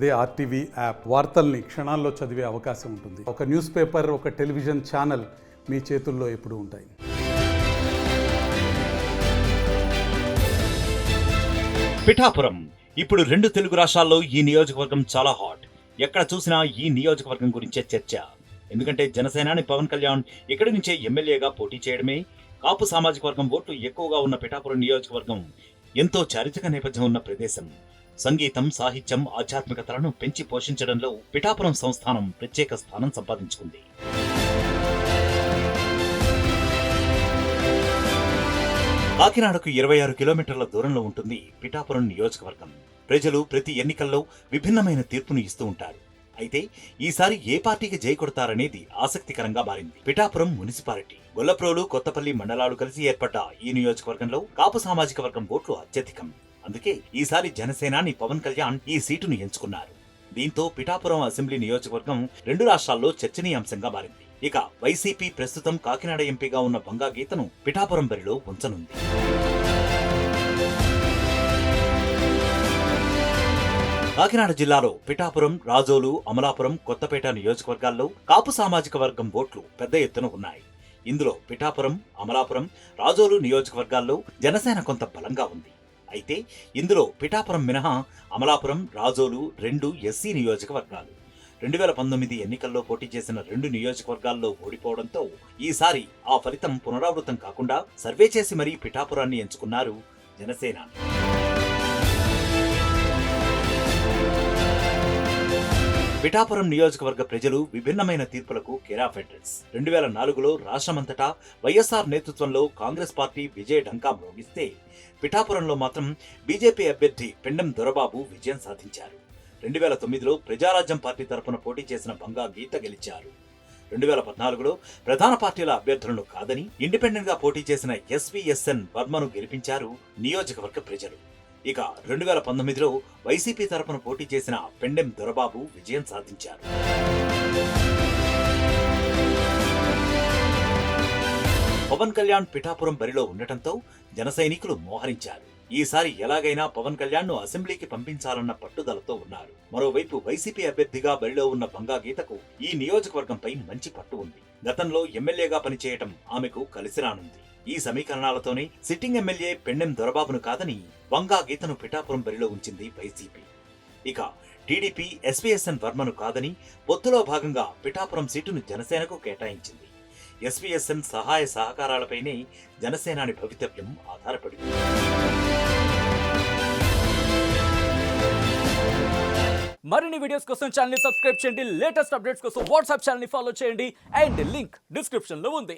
అదే RTV app వార్తల్ని క్షణాల్లో చదివే అవకాశం ఉంటుంది. ఒక న్యూస్ పేపర్, ఒక టెలివిజన్ ఛానల్ మీ చేతుల్లో ఎప్పుడూ ఉంటాయి. పిఠాపురం ఇప్పుడు 2 తెలుగు రాష్ట్రాల్లో ఈ నియోజకవర్గం చాలా హాట్. ఎక్కడ చూసినా ఈ నియోజకవర్గం గురించే చర్చ. ఎందుకంటే జనసేనాని పవన్ కళ్యాణ్ ఇక్కడి నుంచే ఎమ్మెల్యేగా పోటీ చేయడమే. కాపు సామాజిక వర్గం ఓట్లు ఎక్కువగా ఉన్న పిఠాపురం నియోజకవర్గం ఎంతో చారిత్రక నేపథ్యం ఉన్న ప్రదేశం. సంగీతం, సాహిత్యం, ఆధ్యాత్మికతలను పెంచి పోషించడంలో పిఠాపురం సంస్థానం ప్రత్యేక స్థానం సంపాదించుకుంది. కాకినాడకు 26 కిలోమీటర్ల దూరంలో ఉంటుంది పిఠాపురం నియోజకవర్గం. ప్రజలు ప్రతి ఎన్నికల్లో విభిన్నమైన తీర్పును ఇస్తూ ఉంటారు. అయితే ఈసారి ఏ పార్టీకి జై కొడతారనేది ఆసక్తికరంగా మారింది. పిఠాపురం మున్సిపాలిటీ, గొల్లప్రోలు, కొత్తపల్లి మండలాలు కలిసి ఏర్పడ్డ ఈ నియోజకవర్గంలో కాపు సామాజిక వర్గం ఓట్లు అత్యధికం. అందుకే ఈసారి జనసేనాని పవన్ కళ్యాణ్ ఈ సీటును ఎంచుకున్నారు. దీంతో పిఠాపురం అసెంబ్లీ నియోజకవర్గం 2 రాష్ట్రాల్లో చర్చనీయాంశంగా మారింది. ఇక వైసీపీ ప్రస్తుతం కాకినాడ ఎంపీగా ఉన్న వంగా గీతను పిఠాపురం బరిలో ఉంచనుంది. కాకినాడ జిల్లాలో పిఠాపురం, రాజోలు, అమలాపురం, కొత్తపేట నియోజకవర్గాల్లో కాపు సామాజిక వర్గం ఓట్లు పెద్ద ఎత్తున ఉన్నాయి. ఇందులో పిఠాపురం, అమలాపురం, రాజోలు నియోజకవర్గాల్లో జనసేన కొంత బలంగా ఉంది. అయితే ఇందులో పిఠాపురం మినహా అమలాపురం, రాజోలు 2 ఎస్సీ నియోజకవర్గాలు. 2019 ఎన్నికల్లో పోటీ చేసిన 2 నియోజకవర్గాల్లో ఓడిపోవడంతో ఈసారి ఆ ఫలితం పునరావృతం కాకుండా సర్వే చేసి మరీ పిఠాపురాన్ని ఎంచుకున్నారు జనసేన. పిఠాపురం నియోజకవర్గ ప్రజలు విభిన్నమైన తీర్పులకు కేరాఫ్ అడ్రస్. 2004లో రాష్ట్రమంతటా వైఎస్ఆర్ నేతృత్వంలో కాంగ్రెస్ పార్టీ విజయ ఢంకా మ్రోగిస్తే పిఠాపురంలో మాత్రం బీజేపీ అభ్యర్థి పెండెం దొరబాబు విజయం సాధించారు. 2009లో ప్రజారాజ్యం పార్టీ తరఫున పోటీ చేసిన వంగా గీత గెలిచారు. 2014లో ప్రధాన పార్టీల అభ్యర్థులను కాదని ఇండిపెండెంట్ గా పోటీ చేసిన ఎస్వీఎస్ఎన్ వర్మను గెలిపించారు నియోజకవర్గ ప్రజలు. ఇక 2019లో వైసీపీ తరపున పోటీ చేసిన పెండెం దొరబాబు విజయం సాధించారు. పవన్ కళ్యాణ్ పిఠాపురం బరిలో ఉండటంతో జన సైనికులు మోహరించారు. ఈసారి ఎలాగైనా పవన్ కళ్యాణ్ ను అసెంబ్లీకి పంపించాలన్న పట్టుదలతో ఉన్నారు. మరోవైపు వైసీపీ అభ్యర్థిగా బరిలో ఉన్న వంగా గీతకు ఈ నియోజకవర్గంపై మంచి పట్టు ఉంది. గతంలో ఎమ్మెల్యేగా పనిచేయటం ఆమెకు కలిసి రానుంది. ఈ సమీకరణాలతోనే సిట్టింగ్ ఎమ్మెల్యే పెండెం దొరబాబును కాదని వంగా గీతను పిఠాపురం బరిలో ఉంచింది వైసీపీ. ఇక టీడీపీ ఎస్వీఎస్ఎన్ వర్మను కాదని పొత్తులో భాగంగా పిఠాపురం సీటును జనసేనకు కేటాయించింది. ఎస్వీఎస్ఎన్ సహాయ సహకారాలపైనే జనసేనాని భవితవ్యం ఆధారపడింది. మరిన్ని వీడియోస్ కోసం ఛానల్ ని సబ్స్క్రైబ్ చేయండి. లేటెస్ట్ అప్డేట్స్ కోసం వాట్సాప్ ఛానల్ ని ఫాలో చేయండి. అండ్ లింక్ డిస్క్రిప్షన్ లో ఉంది.